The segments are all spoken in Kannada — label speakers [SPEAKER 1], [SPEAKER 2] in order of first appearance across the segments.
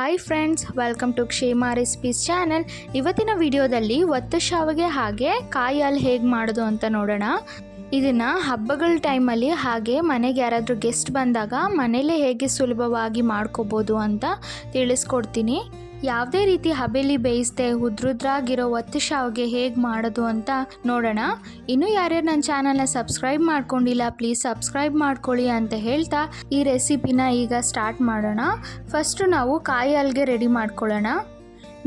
[SPEAKER 1] ಹಾಯ್ ಫ್ರೆಂಡ್ಸ್, ವೆಲ್ಕಮ್ ಟು ಕ್ಷೇಮ ರೆಸಿಪೀಸ್ ಚಾನಲ್. ಇವತ್ತಿನ ವಿಡಿಯೋದಲ್ಲಿ ಒತ್ತು ಶಾವಿಗೆ ಹಾಗೆ ಕಾಯಿ ಹಾಲು ಹೇಗೆ ಮಾಡೋದು ಅಂತ ನೋಡೋಣ. ಇದನ್ನು ಹಬ್ಬಗಳ ಟೈಮಲ್ಲಿ ಹಾಗೆ ಮನೆಗೆ ಯಾರಾದರೂ ಗೆಸ್ಟ್ ಬಂದಾಗ ಮನೇಲೇ ಹೇಗೆ ಸುಲಭವಾಗಿ ಮಾಡ್ಕೋಬೋದು ಅಂತ ತಿಳಿಸ್ಕೊಡ್ತೀನಿ. ಯಾವುದೇ ರೀತಿ ಹಬೆಲಿ ಬೇಯಿಸದೆ ಉದ್ರುದ್ರಾಗಿರೋ ಒತ್ತು ಶಾವಿಗೆ ಹೇಗೆ ಮಾಡೋದು ಅಂತ ನೋಡೋಣ. ಇನ್ನೂ ಯಾರ್ಯಾರು ನನ್ನ ಚಾನಲ್ನ ಸಬ್ಸ್ಕ್ರೈಬ್ ಮಾಡ್ಕೊಂಡಿಲ್ಲ, ಪ್ಲೀಸ್ ಸಬ್ಸ್ಕ್ರೈಬ್ ಮಾಡ್ಕೊಳ್ಳಿ ಅಂತ ಹೇಳ್ತಾ ಈ ರೆಸಿಪಿನ ಈಗ ಸ್ಟಾರ್ಟ್ ಮಾಡೋಣ. ಫಸ್ಟು ನಾವು ಕಾಯಿ ಹಾಲಿಗೆ ರೆಡಿ ಮಾಡ್ಕೊಳ್ಳೋಣ.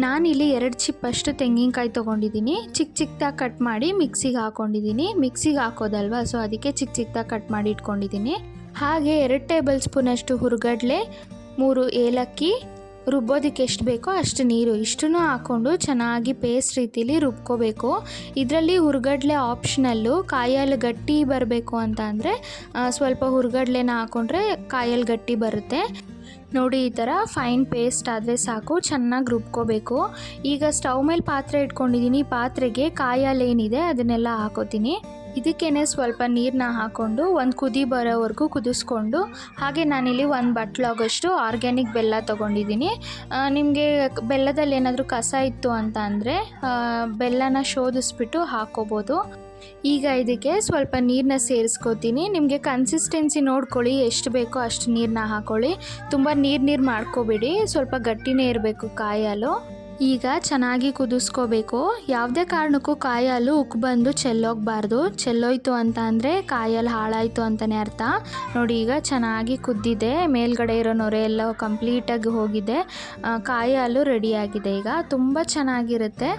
[SPEAKER 1] ನಾನಿಲ್ಲಿ 2 ಚಿಪ್ಪಷ್ಟು ತೆಂಗಿನಕಾಯಿ ತೊಗೊಂಡಿದ್ದೀನಿ. ಚಿಕ್ಕದಾಗಿ ಕಟ್ ಮಾಡಿ ಮಿಕ್ಸಿಗೆ ಹಾಕ್ಕೊಂಡಿದ್ದೀನಿ. ಮಿಕ್ಸಿಗೆ ಹಾಕೋದಲ್ವ, ಸೊ ಅದಕ್ಕೆ ಚಿಕ್ಕದಾಗಿ ಕಟ್ ಮಾಡಿ ಇಟ್ಕೊಂಡಿದ್ದೀನಿ. ಹಾಗೆ 2 ಟೇಬಲ್ ಸ್ಪೂನಷ್ಟು ಹುರ್ಗಡ್ಲೆ, 3 ಏಲಕ್ಕಿ, ರುಬ್ಬೋದಕ್ಕೆ ಎಷ್ಟು ಬೇಕೋ ಅಷ್ಟು ನೀರು, ಇಷ್ಟನ್ನು ಹಾಕ್ಕೊಂಡು ಚೆನ್ನಾಗಿ ಪೇಸ್ಟ್ ರೀತಿಲಿ ರುಬ್ಕೋಬೇಕು. ಇದರಲ್ಲಿ ಹುರ್ಗಡ್ಲೆ ಆಪ್ಷನಲ್ಲು. ಕಾಯಿ ಹಾಲು ಗಟ್ಟಿ ಬರಬೇಕು ಅಂತ ಅಂದರೆ ಸ್ವಲ್ಪ ಹುರ್ಗಡ್ಲೆನ ಹಾಕ್ಕೊಂಡ್ರೆ ಕಾಯಿ ಹಾಲು ಗಟ್ಟಿ ಬರುತ್ತೆ. ನೋಡಿ, ಈ ಥರ ಫೈನ್ ಪೇಸ್ಟ್ ಆದರೆ ಸಾಕು. ಚೆನ್ನಾಗಿ ರುಬ್ಕೋಬೇಕು. ಈಗ ಸ್ಟವ್ ಮೇಲೆ ಪಾತ್ರೆ ಇಟ್ಕೊಂಡಿದ್ದೀನಿ. ಪಾತ್ರೆಗೆ ಕಾಯಿ ಹಾಲು ಏನಿದೆ ಅದನ್ನೆಲ್ಲ ಹಾಕೋತೀನಿ. ಇದಕ್ಕೇನೆ ಸ್ವಲ್ಪ ನೀರನ್ನ ಹಾಕ್ಕೊಂಡು ಒಂದು ಕುದಿ ಬರೋವರೆಗೂ ಕುದಿಸ್ಕೊಂಡು, ಹಾಗೆ ನಾನಿಲ್ಲಿ 1 ಬಟ್ಲಾಗಷ್ಟು ಆರ್ಗ್ಯಾನಿಕ್ ಬೆಲ್ಲ ತೊಗೊಂಡಿದ್ದೀನಿ. ನಿಮಗೆ ಬೆಲ್ಲದಲ್ಲಿ ಏನಾದರೂ ಕಸ ಇತ್ತು ಅಂತ ಅಂದರೆ ಬೆಲ್ಲನ ಶೋಧಿಸ್ಬಿಟ್ಟು ಹಾಕ್ಕೋಬೋದು. ಈಗ ಇದಕ್ಕೆ ಸ್ವಲ್ಪ ನೀರನ್ನ ಸೇರಿಸ್ಕೋತೀನಿ. ನಿಮಗೆ ಕನ್ಸಿಸ್ಟೆನ್ಸಿ ನೋಡ್ಕೊಳ್ಳಿ, ಎಷ್ಟು ಬೇಕೋ ಅಷ್ಟು ನೀರನ್ನ ಹಾಕ್ಕೊಳ್ಳಿ. ತುಂಬ ನೀರು ಮಾಡ್ಕೋಬೇಡಿ, ಸ್ವಲ್ಪ ಗಟ್ಟಿನೇ ಇರಬೇಕು ಕಾಯಿ ಹಾಲು. ಈಗ ಚೆನ್ನಾಗಿ ಕುದಿಸ್ಕೋಬೇಕು. ಯಾವುದೇ ಕಾರಣಕ್ಕೂ ಕಾಯಿ ಹಾಲು ಉಕ್ಕು ಬಂದು ಚೆಲ್ಲೋಗಬಾರ್ದು. ಚೆಲ್ಲೋಯ್ತು ಅಂತ ಅಂದರೆ ಕಾಯಿ ಹಾಲು ಹಾಳಾಯಿತು ಅಂತಲೇ ಅರ್ಥ. ನೋಡಿ, ಈಗ ಚೆನ್ನಾಗಿ ಕುದ್ದಿದೆ. ಮೇಲ್ಗಡೆ ಇರೋ ನೊರೆ ಎಲ್ಲ ಕಂಪ್ಲೀಟಾಗಿ ಹೋಗಿದೆ. ಕಾಯಿ ಹಾಲು ರೆಡಿಯಾಗಿದೆ. ಈಗ ತುಂಬ ಚೆನ್ನಾಗಿರುತ್ತೆ.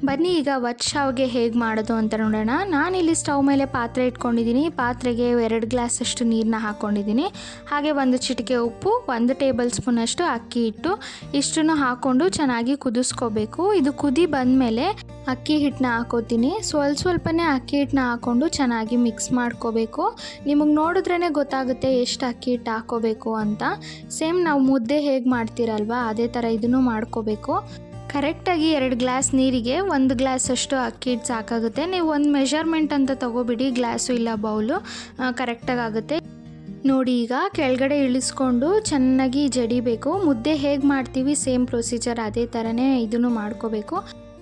[SPEAKER 1] ಬನ್ನಿ ಈಗ ಒತ್ತು ಶಾವಿಗೆ ಹೇಗೆ ಮಾಡೋದು ಅಂತ ನೋಡೋಣ. ನಾನಿಲ್ಲಿ ಸ್ಟವ್ ಮೇಲೆ ಪಾತ್ರೆ ಇಟ್ಕೊಂಡಿದ್ದೀನಿ. ಪಾತ್ರೆಗೆ 2 ಗ್ಲಾಸಷ್ಟು ನೀರನ್ನ ಹಾಕ್ಕೊಂಡಿದ್ದೀನಿ. ಹಾಗೆ 1 ಚಿಟಿಕೆ ಉಪ್ಪು, 1 ಟೇಬಲ್ ಸ್ಪೂನಷ್ಟು ಅಕ್ಕಿ ಹಿಟ್ಟು, ಇಷ್ಟನ್ನು ಹಾಕ್ಕೊಂಡು ಚೆನ್ನಾಗಿ ಕುದಿಸ್ಕೋಬೇಕು. ಇದು ಕುದಿ ಬಂದಮೇಲೆ ಅಕ್ಕಿ ಹಿಟ್ಟನ್ನ ಹಾಕೋತೀನಿ. ಸ್ವಲ್ಪನೇ ಅಕ್ಕಿ ಹಿಟ್ಟನ್ನ ಹಾಕ್ಕೊಂಡು ಚೆನ್ನಾಗಿ ಮಿಕ್ಸ್ ಮಾಡ್ಕೋಬೇಕು. ನಿಮಗೆ ನೋಡಿದ್ರೇ ಗೊತ್ತಾಗುತ್ತೆ ಎಷ್ಟು ಅಕ್ಕಿ ಹಿಟ್ಟು ಹಾಕ್ಕೋಬೇಕು ಅಂತ. ಸೇಮ್ ನಾವು ಮುದ್ದೆ ಹೇಗೆ ಮಾಡ್ತೀರಲ್ವ ಅದೇ ಥರ ಇದನ್ನು ಮಾಡ್ಕೋಬೇಕು. ಕರೆಕ್ಟಾಗಿ 2 ಗ್ಲಾಸ್ ನೀರಿಗೆ 1 ಗ್ಲಾಸಷ್ಟು ಅಕ್ಕಿ ಹಿಟ್ಟು ಸಾಕಾಗುತ್ತೆ. ನೀವು ಒಂದು ಮೆಷರ್ಮೆಂಟ್ ಅಂತ ತೊಗೊಬಿಡಿ, ಗ್ಲಾಸು ಇಲ್ಲ ಬೌಲು, ಕರೆಕ್ಟಾಗಿ ಆಗುತ್ತೆ. ನೋಡಿ, ಈಗ ಕೆಳಗಡೆ ಇಳಿಸ್ಕೊಂಡು ಚೆನ್ನಾಗಿ ಜಡಿಬೇಕು. ಮುದ್ದೆ ಹೇಗೆ ಮಾಡ್ತೀವಿ ಸೇಮ್ ಪ್ರೊಸೀಜರ್ ಅದೇ ಥರನೇ ಇದನ್ನು ಮಾಡ್ಕೋಬೇಕು.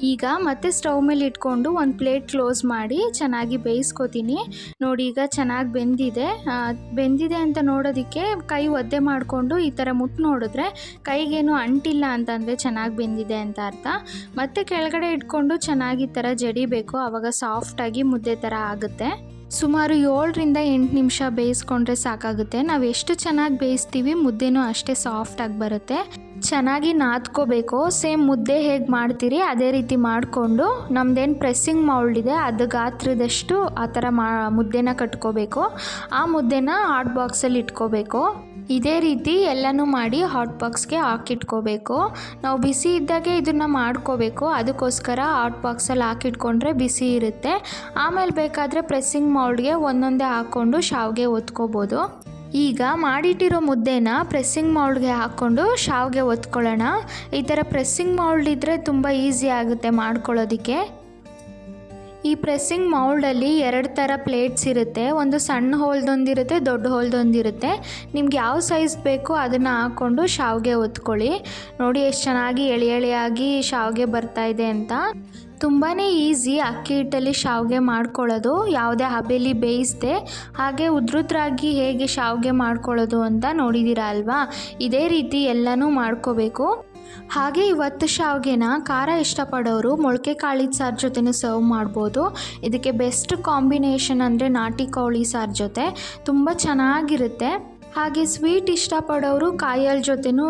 [SPEAKER 1] ಈಗ ಮತ್ತೆ ಸ್ಟವ್ ಮೇಲೆ ಇಟ್ಕೊಂಡು ಒಂದು ಪ್ಲೇಟ್ ಕ್ಲೋಸ್ ಮಾಡಿ ಚೆನ್ನಾಗಿ ಬೇಯಿಸ್ಕೊತೀನಿ. ನೋಡಿ, ಈಗ ಚೆನ್ನಾಗಿ ಬೆಂದಿದೆ ಅಂತ ನೋಡೋದಕ್ಕೆ ಕೈ ಒದ್ದೆ ಮಾಡಿಕೊಂಡು ಈ ಥರ ಮುಟ್ಟು ನೋಡಿದ್ರೆ ಕೈಗೇನು ಅಂಟಿಲ್ಲ ಅಂತಂದರೆ ಚೆನ್ನಾಗಿ ಬೆಂದಿದೆ ಅಂತ ಅರ್ಥ. ಮತ್ತೆ ಕೆಳಗಡೆ ಇಟ್ಕೊಂಡು ಚೆನ್ನಾಗಿ ಈ ಥರ ಜಡಿಬೇಕು. ಆವಾಗ ಸಾಫ್ಟಾಗಿ ಮುದ್ದೆ ಥರ ಆಗುತ್ತೆ. ಸುಮಾರು 7ರಿಂದ 8 ನಿಮಿಷ ಬೇಯಿಸ್ಕೊಂಡ್ರೆ ಸಾಕಾಗುತ್ತೆ. ನಾವು ಎಷ್ಟು ಚೆನ್ನಾಗಿ ಬೇಯಿಸ್ತೀವಿ ಮುದ್ದೆನೂ ಅಷ್ಟೇ ಸಾಫ್ಟಾಗಿ ಬರುತ್ತೆ. ಚೆನ್ನಾಗಿ ನಾದ್ಕೋಬೇಕು. ಸೇಮ್ ಮುದ್ದೆ ಹೇಗೆ ಮಾಡ್ತೀರಿ ಅದೇ ರೀತಿ ಮಾಡಿಕೊಂಡು ನಮ್ಮದೇನು ಪ್ರೆಸ್ಸಿಂಗ್ ಮೌಲ್ಡ್ ಇದೆ ಅದು ಗಾತ್ರದಷ್ಟು ಆ ಥರ ಮುದ್ದೆನ ಕಟ್ಕೋಬೇಕು. ಆ ಮುದ್ದೆನ ಹಾಟ್ ಬಾಕ್ಸಲ್ಲಿ ಇಟ್ಕೋಬೇಕು. ಇದೇ ರೀತಿ ಎಲ್ಲನೂ ಮಾಡಿ ಹಾಟ್ ಬಾಕ್ಸ್ಗೆ ಹಾಕಿಟ್ಕೋಬೇಕು. ನಾವು ಬಿಸಿ ಇದ್ದಾಗೆ ಇದನ್ನು ಮಾಡ್ಕೋಬೇಕು. ಅದಕ್ಕೋಸ್ಕರ ಹಾಟ್ ಬಾಕ್ಸಲ್ಲಿ ಹಾಕಿಟ್ಕೊಂಡ್ರೆ ಬಿಸಿ ಇರುತ್ತೆ. ಆಮೇಲೆ ಬೇಕಾದರೆ ಪ್ರೆಸ್ಸಿಂಗ್ ಮೌಲ್ಡ್ಗೆ ಒಂದೊಂದೇ ಹಾಕ್ಕೊಂಡು ಶಾವಿಗೆ ಒತ್ಕೋಬೋದು. ಈಗ ಮಾಡಿಟ್ಟಿರೋ ಮುದ್ದೆನ ಪ್ರೆಸ್ಸಿಂಗ್ ಮೌಲ್ಡ್ಗೆ ಹಾಕ್ಕೊಂಡು ಶಾವಿಗೆ ಒತ್ಕೊಳ್ಳೋಣ. ಈ ಥರ ಪ್ರೆಸ್ಸಿಂಗ್ ಮೌಲ್ಡ್ ಇದ್ದರೆ ತುಂಬ ಈಸಿ ಆಗುತ್ತೆ ಮಾಡ್ಕೊಳ್ಳೋದಕ್ಕೆ. ಈ ಪ್ರೆಸ್ಸಿಂಗ್ ಮೌಲ್ಡಲ್ಲಿ 2 ಥರ ಪ್ಲೇಟ್ಸ್ ಇರುತ್ತೆ. ಒಂದು ಸಣ್ಣ ಹೋಲ್ದೊಂದಿರುತ್ತೆ, ದೊಡ್ಡ ಹೋಲ್ದೊಂದಿರುತ್ತೆ. ನಿಮ್ಗೆ ಯಾವ ಸೈಜ್ ಬೇಕೋ ಅದನ್ನು ಹಾಕ್ಕೊಂಡು ಶಾವಿಗೆ ಒತ್ಕೊಳ್ಳಿ. ನೋಡಿ ಎಷ್ಟು ಚೆನ್ನಾಗಿ ಎಳೆಯಾಗಿ ಶಾವಿಗೆ ಬರ್ತಾಯಿದೆ ಅಂತ. ತುಂಬಾ ಈಸಿ ಅಕ್ಕಿ ಹಿಟ್ಟಲ್ಲಿ ಶಾವಿಗೆ ಮಾಡ್ಕೊಳ್ಳೋದು, ಯಾವುದೇ ಹಬೆಲಿ ಬೇಯಿಸದೆ ಹಾಗೆ ಉದ್ರುದ್ರಾಗಿ ಹೇಗೆ ಶಾವಿಗೆ ಮಾಡ್ಕೊಳ್ಳೋದು ಅಂತ ನೋಡಿದ್ದೀರಾ ಅಲ್ವಾ. ಇದೇ ರೀತಿ ಎಲ್ಲನೂ ಮಾಡ್ಕೋಬೇಕು. ಹಾಗೆ ಇವತ್ತು ಶಾವಿಗೆನ ಖಾರ ಇಷ್ಟಪಡೋರು ಮೊಳಕೆ ಕಾಳಿನ ಸಾರು ಜೊತೆನೂ ಸರ್ವ್ ಮಾಡ್ಬೋದು. ಇದಕ್ಕೆ ಬೆಸ್ಟ್ ಕಾಂಬಿನೇಷನ್ ಅಂದರೆ ನಾಟಿ ಕೋಳಿ ಸಾರು ಜೊತೆ ತುಂಬ ಚೆನ್ನಾಗಿರುತ್ತೆ. ಹಾಗೆ ಸ್ವೀಟ್ ಇಷ್ಟಪಡೋರು ಕಾಯಿ ಹಾಲು ಜೊತೆನೂ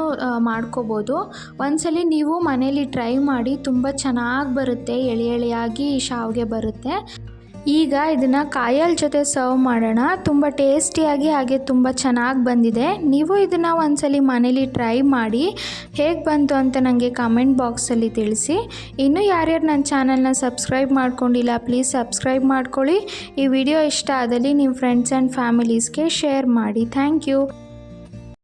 [SPEAKER 1] ಮಾಡ್ಕೋಬೋದು. ಒಂದ್ಸಲಿ ನೀವು ಮನೇಲಿ ಟ್ರೈ ಮಾಡಿ, ತುಂಬ ಚೆನ್ನಾಗಿ ಬರುತ್ತೆ. ಎಳೆಯಾಗಿ ಶಾವಿಗೆ ಬರುತ್ತೆ. ಈಗ ಇದನ್ನು ಕಾಯಿ ಹಾಲು ಜೊತೆ ಸರ್ವ್ ಮಾಡೋಣ. ತುಂಬ ಟೇಸ್ಟಿಯಾಗಿ ಹಾಗೆ ತುಂಬ ಚೆನ್ನಾಗಿ ಬಂದಿದೆ. ನೀವು ಇದನ್ನು ಒಂದ್ಸಲಿ ಮನೇಲಿ ಟ್ರೈ ಮಾಡಿ ಹೇಗೆ ಬಂತು ಅಂತ ನನಗೆ ಕಮೆಂಟ್ ಬಾಕ್ಸಲ್ಲಿ ತಿಳಿಸಿ. ಇನ್ನೂ ಯಾರ್ಯಾರು ನನ್ನ ಚಾನಲ್ನ ಸಬ್ಸ್ಕ್ರೈಬ್ ಮಾಡ್ಕೊಂಡಿಲ್ಲ ಪ್ಲೀಸ್ ಸಬ್ಸ್ಕ್ರೈಬ್ ಮಾಡ್ಕೊಳ್ಳಿ. ಈ ವಿಡಿಯೋ ಇಷ್ಟ ಆದಲ್ಲಿ ನಿಮ್ಮ ಫ್ರೆಂಡ್ಸ್ ಆ್ಯಂಡ್ ಫ್ಯಾಮಿಲೀಸ್ಗೆ ಶೇರ್ ಮಾಡಿ. Thank you.